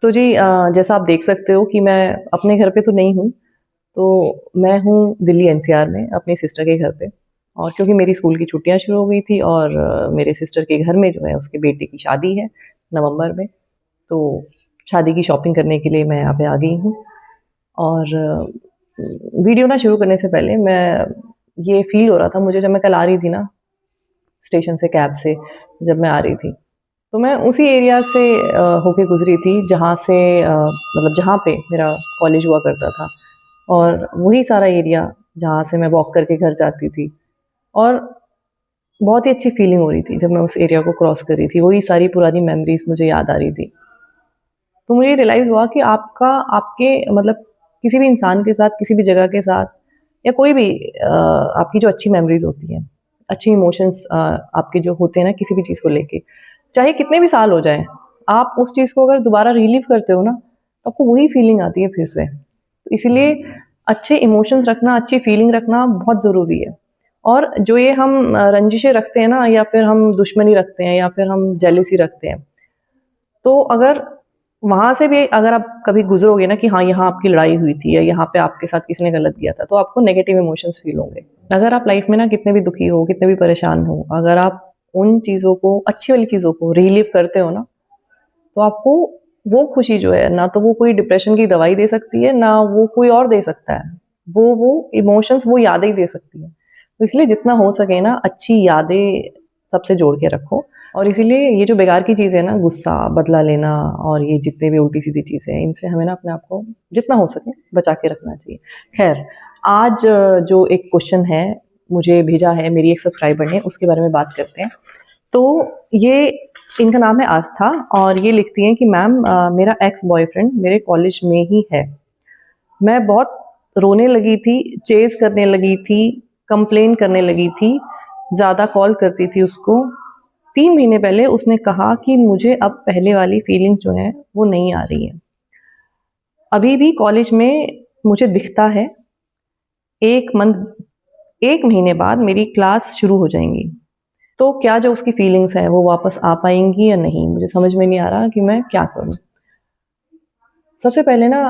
तो जी जैसा आप देख सकते हो कि मैं अपने घर पे तो नहीं हूँ, तो मैं हूँ दिल्ली एनसीआर में अपनी सिस्टर के घर पे। और क्योंकि मेरी स्कूल की छुट्टियाँ शुरू हो गई थी और मेरे सिस्टर के घर में जो है उसके बेटे की शादी है नवंबर में, तो शादी की शॉपिंग करने के लिए मैं यहाँ पे आ गई हूँ। और वीडियो ना शुरू करने से पहले मैं ये फ़ील हो रहा था मुझे जब मैं कल आ रही थी ना स्टेशन से कैब से जब मैं आ रही थी, तो मैं उसी एरिया से होके गुज़री थी जहाँ से मतलब जहाँ पे मेरा कॉलेज हुआ करता था और वही सारा एरिया जहाँ से मैं वॉक करके घर जाती थी। और बहुत ही अच्छी फ़ीलिंग हो रही थी जब मैं उस एरिया को क्रॉस कर रही थी, वही सारी पुरानी मेमोरीज़ मुझे याद आ रही थी। तो मुझे रियलाइज़ हुआ कि आपका आपके मतलब किसी भी इंसान के साथ, किसी भी जगह के साथ या कोई भी आपकी जो अच्छी मेमोरीज़ होती हैं, अच्छे इमोशंस आपके जो होते हैं ना किसी भी चीज़ को लेके, चाहे कितने भी साल हो जाएँ, आप उस चीज़ को अगर दोबारा रिलीव करते हो ना, तो आपको वही फीलिंग आती है फिर से। तो इसीलिए अच्छे इमोशंस रखना, अच्छी फीलिंग रखना बहुत ज़रूरी है। और जो ये हम रंजिशें रखते हैं ना या फिर हम दुश्मनी रखते हैं या फिर हम जेलसी रखते हैं, तो अगर वहाँ से भी अगर आप कभी गुज़रोगे ना कि हाँ, यहाँ आपकी लड़ाई हुई थी या यहाँ पे आपके साथ किसी ने गलत किया था, तो आपको नेगेटिव इमोशंस फ़ील होंगे। अगर आप लाइफ़ में ना कितने भी दुखी हो, कितने भी परेशान हो, अगर आप उन चीज़ों को, अच्छी वाली चीज़ों को रिलीव करते हो ना, तो आपको वो खुशी जो है, ना तो वो कोई डिप्रेशन की दवाई दे सकती है, ना वो कोई और दे सकता है। वो इमोशंस, वो यादें ही दे सकती है। तो इसलिए जितना हो सके ना अच्छी यादें सबसे जोड़ के रखो। और इसीलिए ये जो बेकार की चीज़ है ना, गुस्सा, बदला लेना और ये जितने भी उल्टी-सीधी चीज़ें हैं, इनसे हमें ना अपने आप को जितना हो सके बचा के रखना चाहिए। ख़ैर, आज जो एक क्वेश्चन है, मुझे भेजा है मेरी एक सब्सक्राइबर ने, उसके बारे में बात करते हैं। तो ये इनका नाम है आस्था और ये लिखती हैं कि मैम मेरा एक्स बॉयफ्रेंड मेरे कॉलेज में ही है। मैं बहुत रोने लगी थी, चेज़ करने लगी थी, कंप्लेन करने लगी थी, ज़्यादा कॉल करती थी उसको। 3 महीने पहले उसने कहा कि मुझे अब पहले वाली फीलिंग्स जो हैं, वो नहीं आ रही हैं। अभी भी कॉलेज में मुझे दिखता है, 1 मंथ 1 महीने बाद मेरी क्लास शुरू हो जाएँगी। तो क्या जो उसकी फीलिंग्स हैं, वो वापस आ पाएँगी या नहीं? मुझे समझ में नहीं आ रहा कि मैं क्या करूँ? सबसे पहले ना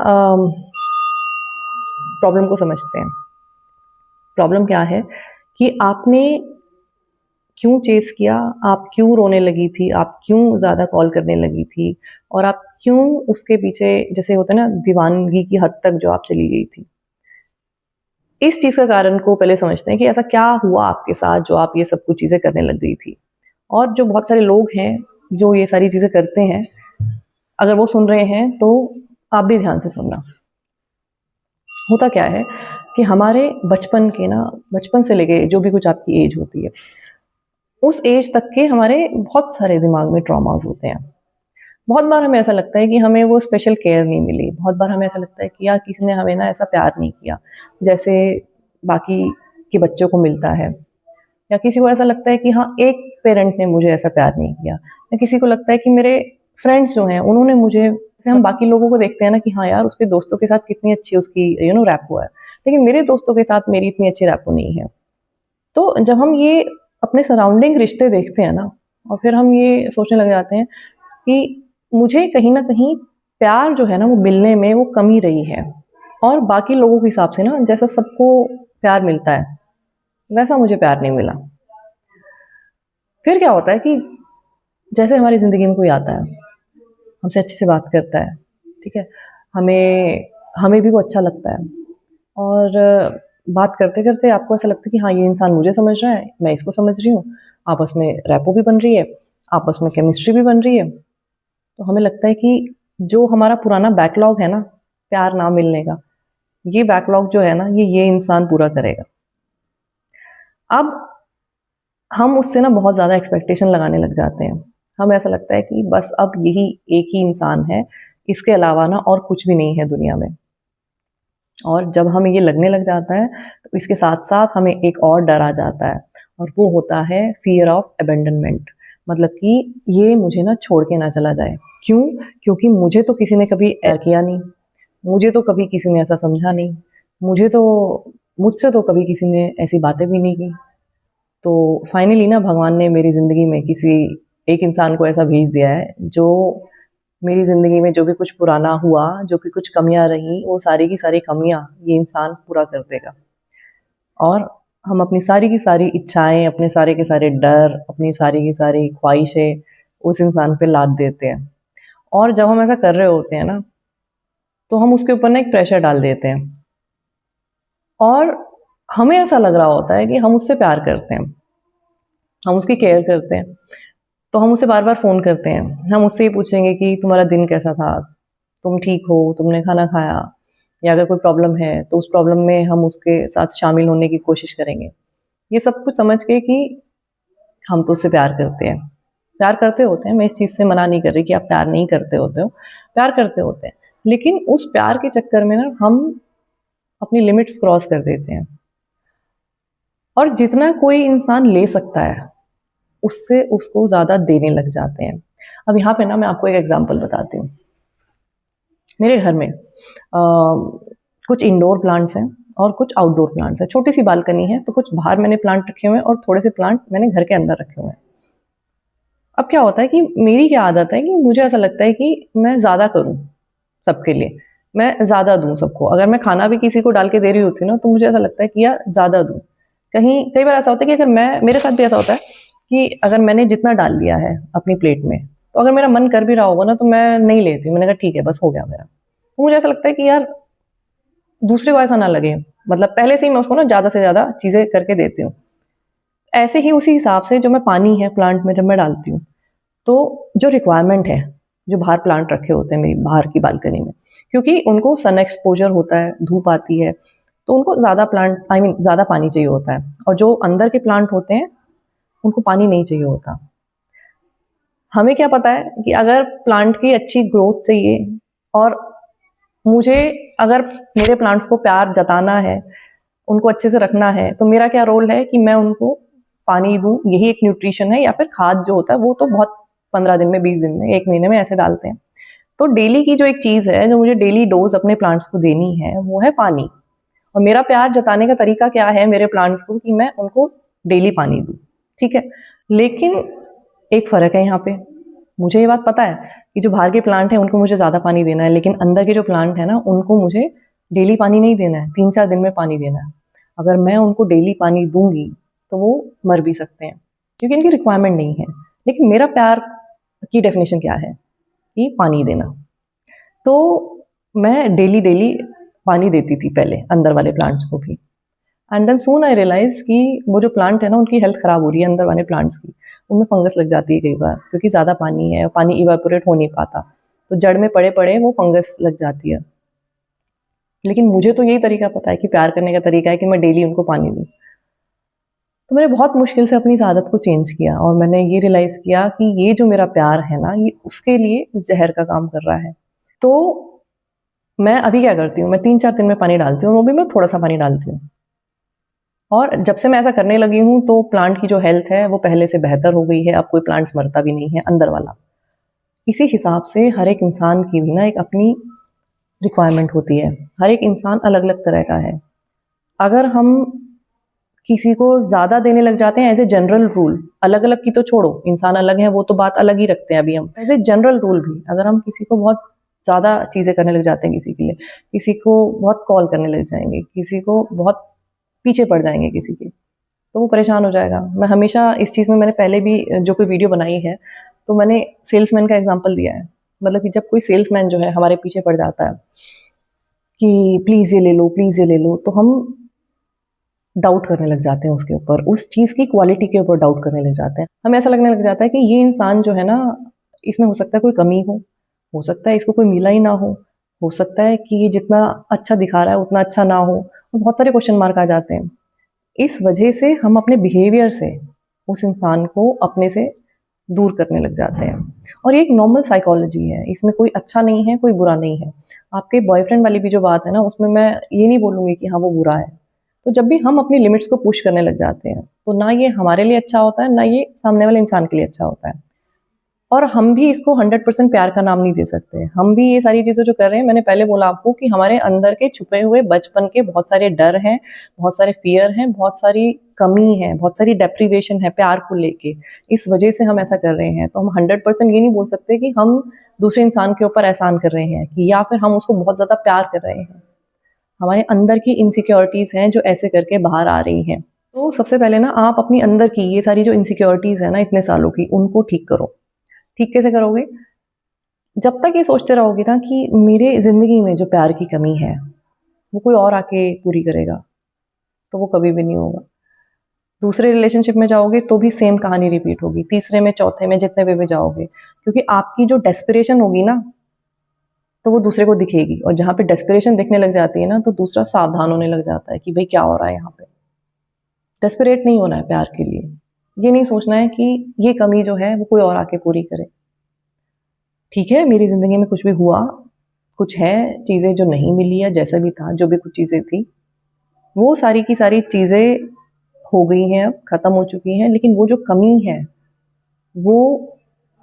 प्रॉब्लम को समझते हैं। प्रॉब्लम क्या है कि आपने क्यों चेज़ किया, आप क्यों रोने लगी थी, आप क्यों ज़्यादा कॉल करने लगी थी और आप क्यों उसके पीछे जैसे होता है ना दीवानगी की हद तक जो आप चली गई थी। इस चीज़ का कारण को पहले समझते हैं कि ऐसा क्या हुआ आपके साथ जो आप ये सब कुछ चीज़ें करने लग गई थी। और जो बहुत सारे लोग हैं, जो ये सारी चीज़ें करते हैं, अगर वो सुन रहे हैं तो आप भी ध्यान से सुनना। होता क्या है कि हमारे बचपन के ना बचपन से लेके जो भी कुछ आपकी एज होती है, उस एज तक के हमारे बहुत सारे दिमाग में ट्रॉमास होते हैं। बहुत बार हमें ऐसा लगता है कि हमें वो स्पेशल केयर नहीं मिली। बहुत बार हमें ऐसा लगता है कि यार किसी ने हमें ना ऐसा प्यार नहीं किया, जैसे बाकी के बच्चों को मिलता है। या किसी को ऐसा लगता है कि हाँ, एक पेरेंट ने मुझे ऐसा प्यार नहीं किया। या किसी को लगता है कि मेरे फ्रेंड्स जो हैं उन्होंने मुझे, जैसे हम बाकी लोगों को देखते हैं ना कि हाँ यार, उसके दोस्तों के साथ कितनी अच्छी उसकी रैपो है। लेकिन मेरे दोस्तों के साथ मेरी इतनी अच्छी रैपो नहीं है। तो जब हम ये अपने सराउंडिंग रिश्ते देखते हैं ना और फिर हम ये सोचने लग जाते हैं कि मुझे कहीं न कहीं प्यार जो है ना वो मिलने में वो कमी रही है। और बाकी लोगों के हिसाब से ना जैसा सबको प्यार मिलता है, वैसा मुझे प्यार नहीं मिला। फिर क्या होता है कि जैसे हमारी ज़िंदगी में कोई आता है, हमसे अच्छे से बात करता है, ठीक है? हमें हमें भी वो अच्छा लगता है और बात करते-करते आपको ऐसा लगता है कि हाँ, ये इंसान मुझे समझ रहा है, मैं इसको समझ रही हूँ, आपस में रैपो भी बन रही है, आपस में केमिस्ट्री भी बन रही है। तो हमें लगता है कि जो हमारा पुराना बैकलॉग है ना, प्यार ना मिलने का, ये बैकलॉग जो है ना, ये इंसान पूरा करेगा। अब हम उससे ना बहुत ज़्यादा एक्सपेक्टेशन लगाने लग जाते हैं। हमें ऐसा लगता है कि बस अब यही एक ही इंसान है, इसके अलावा ना और कुछ भी नहीं है दुनिया में। और जब हमें ये लगने लग जाता है, तो इसके साथ-साथ हमें एक और डर आ जाता है और वो होता है फ़ियर ऑफ अबैंडनमेंट। मतलब कि ये मुझे ना छोड़ के ना चला जाए। क्यों? क्योंकि मुझे तो किसी ने कभी किया नहीं, मुझे तो कभी किसी ने ऐसा समझा नहीं, मुझसे तो कभी किसी ने ऐसी बातें भी नहीं की। तो फाइनली ना भगवान ने मेरी ज़िंदगी में किसी एक इंसान को ऐसा भेज दिया है जो मेरी ज़िंदगी में जो भी कुछ पुराना हुआ, जो भी कुछ कमियाँ रहीं, वो सारी की सारी कमियाँ ये इंसान पूरा कर देगा। और हम अपनी सारी की सारी इच्छाएँ, अपने सारे के सारे डर, अपनी सारी की सारी ख्वाहिशें उस इंसान पे लाद देते हैं। और जब हम ऐसा कर रहे होते हैं ना, तो हम उसके ऊपर ना एक प्रेशर डाल देते हैं और हमें ऐसा लग रहा होता है कि हम उससे प्यार करते हैं, हम उसकी केयर करते हैं। तो हम उसे बार-बार फ़ोन करते हैं। हम उससे ये पूछेंगे कि तुम्हारा दिन कैसा था? तुम ठीक हो? तुमने खाना खाया? या अगर कोई प्रॉब्लम है, तो उस प्रॉब्लम में हम उसके साथ शामिल होने की कोशिश करेंगे। ये सब कुछ समझ के कि हम तो उससे प्यार करते हैं। प्यार करते होते हैं, मैं इस चीज़ से मना नहीं कर रही कि आप प्यार नहीं करते होते हो, प्यार करते होते हैं। लेकिन उस प्यार के चक्कर में ना हम अपनी लिमिट्स क्रॉस कर देते हैं और जितना कोई इंसान ले सकता है, उससे उसको ज़्यादा देने लग जाते हैं। अब यहाँ पे ना मैं आपको एक एग्ज़ाम्पल बताती हूँ। मेरे घर में कुछ इंडोर प्लांट्स हैं और कुछ आउटडोर प्लांट्स हैं। छोटी-सी बालकनी है, तो कुछ बाहर मैंने प्लांट रखे हुए हैं और थोड़े से प्लांट मैंने घर के अंदर रखे हुए हैं। अब क्या होता है कि मेरी क्या आदत है कि मुझे ऐसा लगता है कि मैं ज़्यादा करूँ सबके लिए, मैं ज़्यादा दूँ सबको। अगर मैं खाना भी किसी को डाल के दे रही होती हूँ ना, तो मुझे ऐसा लगता है कि यार ज़्यादा दूँ। कई बार ऐसा होता है कि अगर मैं मेरे साथ भी ऐसा होता है कि अगर मैंने जितना डाल लिया है अपनी प्लेट में, तो अगर मेरा मन कर भी रहा होगा ना, तो मैं नहीं लेती। मैंने कहा ठीक है, बस हो गया मेरा। तो मुझे ऐसा लगता है कि यार दूसरे को ऐसा ना लगे, मतलब पहले से ही मैं उसको ना ज़्यादा से ज़्यादा चीज़ें करके देती हूँ। ऐसे ही उसी हिसाब से जो मैं पानी है प्लांट में जब मैं डालती हूँ, तो जो रिक्वायरमेंट है, जो बाहर प्लांट रखे होते हैं मेरी बाहर की बालकनी में, क्योंकि उनको सन एक्सपोज़र होता है, धूप आती है, तो उनको ज़्यादा ज़्यादा पानी चाहिए होता है और जो अंदर के प्लांट होते हैं, उनको पानी नहीं चाहिए होता। हमें क्या पता है कि अगर प्लांट की अच्छी ग्रोथ चाहिए और मुझे अगर मेरे प्लांट्स को प्यार जताना है, उनको अच्छे से रखना है, तो मेरा क्या रोल है कि मैं उनको पानी दूँ, यही एक न्यूट्रिशन है या फिर खाद जो होता है वो तो बहुत 15 दिन में, 20 दिन में, 1 महीने में ऐसे डालते हैं। तो डेली की जो एक चीज़ है, जो मुझे डेली डोज़ अपने प्लांट्स को देनी है, वो है पानी। और मेरा प्यार जताने का तरीका क्या है मेरे प्लांट्स को कि मैं उनको डेली पानी दूँ, ठीक है? लेकिन एक फ़र्क है यहाँ पे। मुझे ये बात पता है कि जो बाहर के प्लांट हैं उनको मुझे ज़्यादा पानी देना है, लेकिन अंदर के जो प्लांट हैं ना उनको मुझे डेली पानी नहीं देना है, 3-4 दिन में पानी देना है। अगर मैं उनको डेली पानी दूँगी, तो वो मर भी सकते हैं, क्योंकि इनकी रिक्वायरमेंट नहीं है। लेकिन मेरा प्यार की डेफ़िनिशन क्या है कि पानी देना। तो मैं डेली-डेली पानी देती थी पहले अंदर वाले प्लांट्स को भी। And then soon I realise कि वो जो प्लांट है ना उनकी हेल्थ ख़राब हो रही है अंदर वाले प्लांट्स की। उनमें फंगस लग जाती है कई बार क्योंकि ज़्यादा पानी है, पानी इवेपोरेट हो नहीं पाता। तो जड़ में पड़े-पड़े वो फंगस लग जाती है। लेकिन मुझे तो यही तरीका पता है कि प्यार करने का तरीका है कि मैं डेली उनको पानी दूँ। तो मैंने बहुत मुश्किल से अपनी इस आदत को चेंज किया और मैंने ये रियलाइज़ किया कि ये जो मेरा प्यार है ना, ये उसके लिए ज़हर का काम कर रहा है। तो मैं अभी क्या करती हूँ, मैं 3-4 दिन में पानी डालती हूँ और वो भी मैं थोड़ा-सा पानी डालती हूँ। और जब से मैं ऐसा करने लगी हूँ, तो प्लांट की जो हेल्थ है, वो पहले से बेहतर हो गई है, अब कोई प्लांट्स मरता भी नहीं है, अंदर वाला। इसी हिसाब से हर एक इंसान की भी ना एक अपनी रिक्वायरमेंट होती है। हर एक इंसान अलग-अलग तरह का है। अगर हम किसी को ज़्यादा देने लग जाते हैं एज़ ए जनरल रूल, अलग-अलग की तो छोड़ो, इंसान अलग है वो तो बात अलग ही रखते हैं अभी हम। एज़ ए जनरल रूल भी अगर हम किसी को बहुत ज़्यादा चीज़ें करने लग जाते हैं किसी के लिए, किसी को बहुत कॉल करने लग जाएँगे, किसी को बहुत पीछे पड़ जाएँगे किसी के, तो वो परेशान हो जाएगा। मैं हमेशा इस चीज़ में मैंने पहले भी जो कोई वीडियो बनाई है, तो मैंने सेल्समैन का एग्ज़ाम्पल दिया है। मतलब कि जब कोई सेल्समैन जो है हमारे पीछे पड़ जाता है कि प्लीज़ ये ले लो, प्लीज़ ये ले लो, तो हम डाउट करने लग जाते हैं उसके ऊपर, उस चीज़ की क्वालिटी के ऊपर डाउट करने लग जाते हैं। हमें ऐसा लगने लग जाता है कि ये इंसान जो है ना, इसमें हो सकता है कोई कमी हो सकता है इसको कोई मिला ही ना हो सकता है कि ये जितना अच्छा दिखा रहा है उतना अच्छा ना हो, और बहुत सारे क्वेश्चन मार्क आ जाते हैं। इस वजह से हम अपने बिहेवियर से उस इंसान को अपने से दूर करने लग जाते हैं और ये एक नॉर्मल साइकोलॉजी है, इसमें कोई अच्छा नहीं है, कोई बुरा नहीं है। आपके बॉयफ्रेंड वाली भी जो बात है ना, उसमें मैं ये नहीं बोलूँगी कि हाँ, वो बुरा है। तो जब भी हम अपनी लिमिट्स को पुश करने लग जाते हैं, तो ना ये हमारे लिए अच्छा होता है, ना ये सामने वाले इंसान के लिए अच्छा होता है। और हम भी इसको 100% प्यार का नाम नहीं दे सकते। हम भी ये सारी चीज़ें जो कर रहे हैं, मैंने पहले बोला आपको कि हमारे अंदर के छुपे हुए बचपन के बहुत सारे डर हैं, बहुत सारे फ़ियर हैं, बहुत सारी कमी है, बहुत सारी डेप्रिवेशन है प्यार को लेके। इस वजह से हम ऐसा कर रहे हैं। तो हम 100% ये नहीं बोल सकते कि हम दूसरे इंसान के ऊपर एहसान कर रहे हैं कि या फिर हम उसको बहुत ज़्यादा प्यार कर रहे हैं। हमारे अंदर की इनसिक्योरिटीज़ हैं जो ऐसे करके बाहर आ रही हैं। तो सबसे पहले ना आप अपनी अंदर की ये सारी जो इनसिक्योरिटीज़ है ना इतने सालों की, उनको ठीक करो। ठीक कैसे करोगे? जब तक ये सोचते रहोगे ना कि मेरे ज़िंदगी में जो प्यार की कमी है, वो कोई और आके पूरी करेगा, तो वो कभी भी नहीं होगा। दूसरे रिलेशनशिप में जाओगे तो भी सेम कहानी रिपीट होगी, तीसरे में, चौथे में, जितने पे भी जाओगे। क्योंकि आपकी जो डेस्परेशन होगी ना, तो वो दूसरे को दिखेगी और जहाँ पे डेस्परेशन दिखने लग जाती है ना, तो दूसरा सावधान होने लग जाता है कि भई क्या हो रहा है यहाँ पे? डेस्परेट नहीं होना है प्यार के लिए। ये नहीं सोचना है कि ये कमी जो है वो कोई और आके पूरी करे। ठीक है, मेरी ज़िंदगी में कुछ भी हुआ, कुछ है चीज़ें जो नहीं मिली या जैसा भी था, जो भी कुछ चीज़ें थी, वो सारी की सारी चीज़ें हो गई हैं अब, ख़त्म हो चुकी हैं। लेकिन वो जो कमी है, वो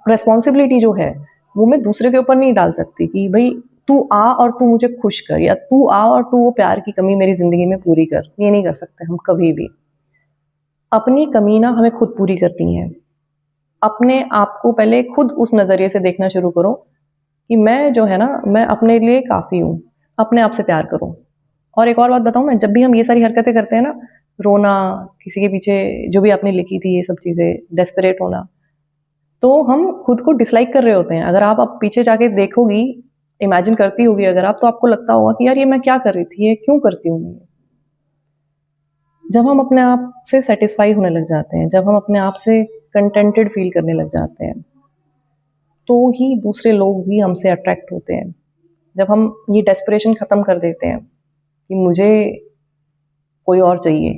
रिस्पॉन्सिबिलिटी जो है, वो मैं दूसरे के ऊपर नहीं डाल सकती कि भई तू आ और तू मुझे खुश कर, या तू आ और तू वो प्यार की कमी मेरी ज़िंदगी में पूरी कर। ये नहीं कर सकते हम कभी भी। अपनी कमी ना हमें खुद पूरी करनी है। अपने आप को पहले खुद उस नज़रिए से देखना शुरू करो कि मैं जो है ना, मैं अपने लिए काफ़ी हूँ। अपने आप से प्यार करो। और एक और बात बताऊँ मैं, जब भी हम ये सारी हरकतें करते हैं ना, रोना, किसी के पीछे जो भी आपने लिखी थी ये सब चीज़ें, डेस्परेट होना, तो हम खुद को डिसलाइक कर रहे होते हैं। अगर आप अब पीछे जाके देखोगी, इमेजिन करती होगी अगर आप, तो आपको लगता होगा कि यार ये मैं क्या कर रही थी, ये क्यों करती हूँ मैं ये? जब हम अपने आप से सैटिस्फाई होने लग जाते हैं, जब हम अपने आप से कंटेंटेड फ़ील करने लग जाते हैं, तो ही दूसरे लोग भी हमसे अट्रैक्ट होते हैं। जब हम ये डेस्परेशन ख़त्म कर देते हैं कि मुझे कोई और चाहिए,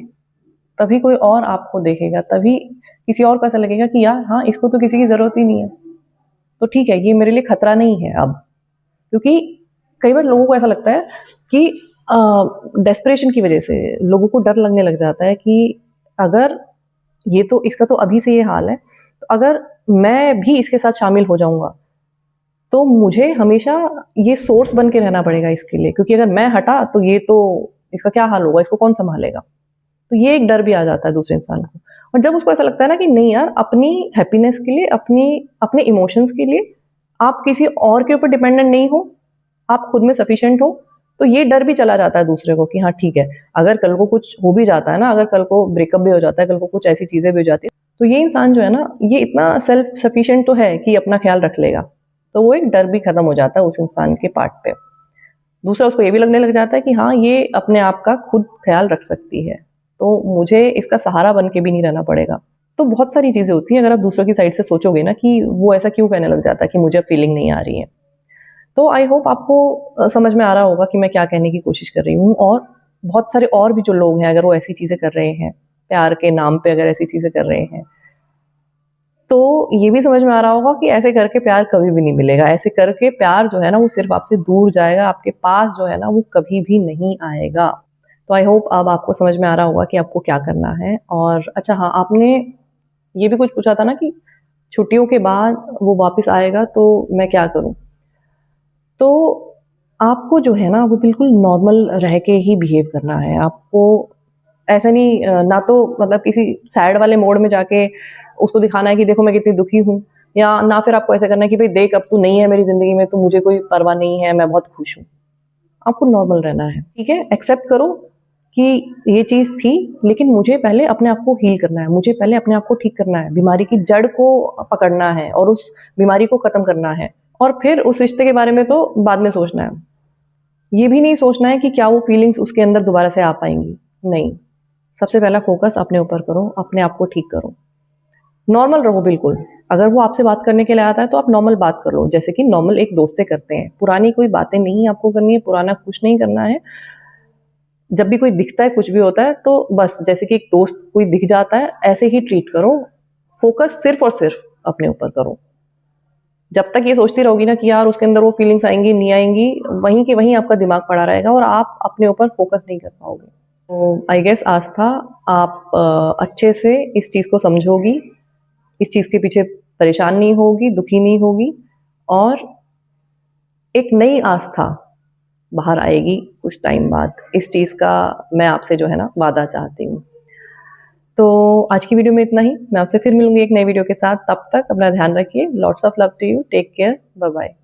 तभी कोई और आपको देखेगा, तभी किसी और को ऐसा लगेगा कि यार हाँ, इसको तो किसी की ज़रूरत ही नहीं है। तो ठीक है, ये मेरे लिए खतरा नहीं है अब। क्योंकि कई बार लोगों को ऐसा लगता है कि डेस्परेशन की वज़ह से लोगों को डर लगने लग जाता है कि अगर ये तो इसका तो अभी से ये हाल है, तो अगर मैं भी इसके साथ शामिल हो जाऊँगा, तो मुझे हमेशा ये सोर्स बन के रहना पड़ेगा इसके लिए, क्योंकि अगर मैं हटा तो ये तो इसका क्या हाल होगा, इसको कौन सँभालेगा? तो ये एक डर भी आ जाता है दूसरे इंसान को। और जब उसको ऐसा लगता है ना कि नहीं यार, अपनी हैप्पीनेस के लिए, अपने इमोशंस के लिए आप किसी और के ऊपर डिपेंडेंट नहीं हो, आप खुद में सफिशिएंट हो, तो ये डर भी चला जाता है दूसरे को कि हाँ ठीक है, अगर कल को कुछ हो भी जाता है ना, अगर कल को ब्रेकअप भी हो जाता है, कल को कुछ ऐसी चीज़ें भी हो जाती हैं, तो ये इंसान जो है ना, ये इतना सेल्फ सफिशिएंट तो है कि अपना ख्याल रख लेगा। तो वो एक डर भी खत्म हो जाता है उस इंसान के पार्ट पे। दूसरा, उसको ये भी लगने लग जाता है कि हाँ, ये अपने आप का खुद ख्याल रख सकती है, तो मुझे इसका सहारा बन के भी नहीं रहना पड़ेगा। तो बहुत सारी चीज़ें होती हैं, अगर आप दूसरों की साइड से सोचोगे ना कि वो ऐसा क्यों कहने लग जाता है कि मुझे अब फीलिंग नहीं आ रही है। तो आई होप आपको समझ में आ रहा होगा कि मैं क्या कहने की कोशिश कर रही हूँ। और बहुत सारे और भी जो लोग हैं, अगर वो ऐसी चीज़ें कर रहे हैं, प्यार के नाम पे अगर ऐसी चीज़ें कर रहे हैं, तो ये भी समझ में आ रहा होगा कि ऐसे करके प्यार कभी भी नहीं मिलेगा। ऐसे करके प्यार जो है ना, वो सिर्फ़ आपसे दूर जाएगा, आपके पास जो है ना, वो कभी भी नहीं आएगा। तो आई होप अब आपको समझ में आ रहा होगा कि आपको क्या करना है। और अच्छा हाँ, आपने ये भी कुछ पूछा था ना कि छुट्टियों के बाद वो वापस आएगा तो मैं क्या करूँ? तो आपको जो है ना, वो बिल्कुल नॉर्मल रह के ही बिहेव करना है। आपको ऐसा नहीं ना तो मतलब किसी सैड वाले मोड में जाके उसको दिखाना है कि देखो मैं कितनी दुखी हूँ, या ना फिर आपको ऐसा करना है कि भई देख अब तू नहीं है मेरी ज़िंदगी में, तो मुझे कोई परवाह नहीं है, मैं बहुत खुश हूँ। आपको नॉर्मल रहना है, ठीक है? एक्सेप्ट करो कि ये चीज़ थी, लेकिन मुझे पहले अपने आप को हील करना है, मुझे पहले अपने आप को ठीक करना है, बीमारी की जड़ को पकड़ना है और उस बीमारी को ख़त्म करना है। और फिर उस रिश्ते के बारे में तो बाद में सोचना है। ये भी नहीं सोचना है कि क्या वो फीलिंग्स उसके अंदर दोबारा से आ पाएँगी, नहीं। सबसे पहला फ़ोकस अपने ऊपर करो, अपने आप को ठीक करो। नॉर्मल रहो बिल्कुल। अगर वो आपसे बात करने के लिए आता है तो आप नॉर्मल बात कर लो, जैसे कि नॉर्मल एक दोस्त से करते हैं। पुरानी कोई बातें नहीं आपको करनी है, पुराना कुछ नहीं करना है। जब भी कोई दिखता है, कुछ भी होता है, तो बस जैसे कि एक दोस्त कोई दिख जाता है, ऐसे ही ट्रीट करो। फ़ोकस सिर्फ़ और सिर्फ़ अपने ऊपर करो। जब तक ये सोचती रहोगी ना कि यार उसके अंदर वो फीलिंग्स आएँगी, नहीं आएँगी, वहीं के वहीं आपका दिमाग पड़ा रहेगा और आप अपने ऊपर फ़ोकस नहीं कर पाओगे। तो आई गेस आस्था, आप अच्छे से इस चीज़ को समझोगी, इस चीज़ के पीछे परेशान नहीं होगी, दुखी नहीं होगी और एक नई आस्था बाहर आएगी कुछ टाइम बाद। इस चीज़ का मैं आपसे जो है ना वादा चाहती हूँ। तो आज की वीडियो में इतना ही। मैं आपसे फिर मिलूँगी एक नई वीडियो के साथ। तब तक अपना ध्यान रखिए। Lots of love to you. Take care. Bye bye.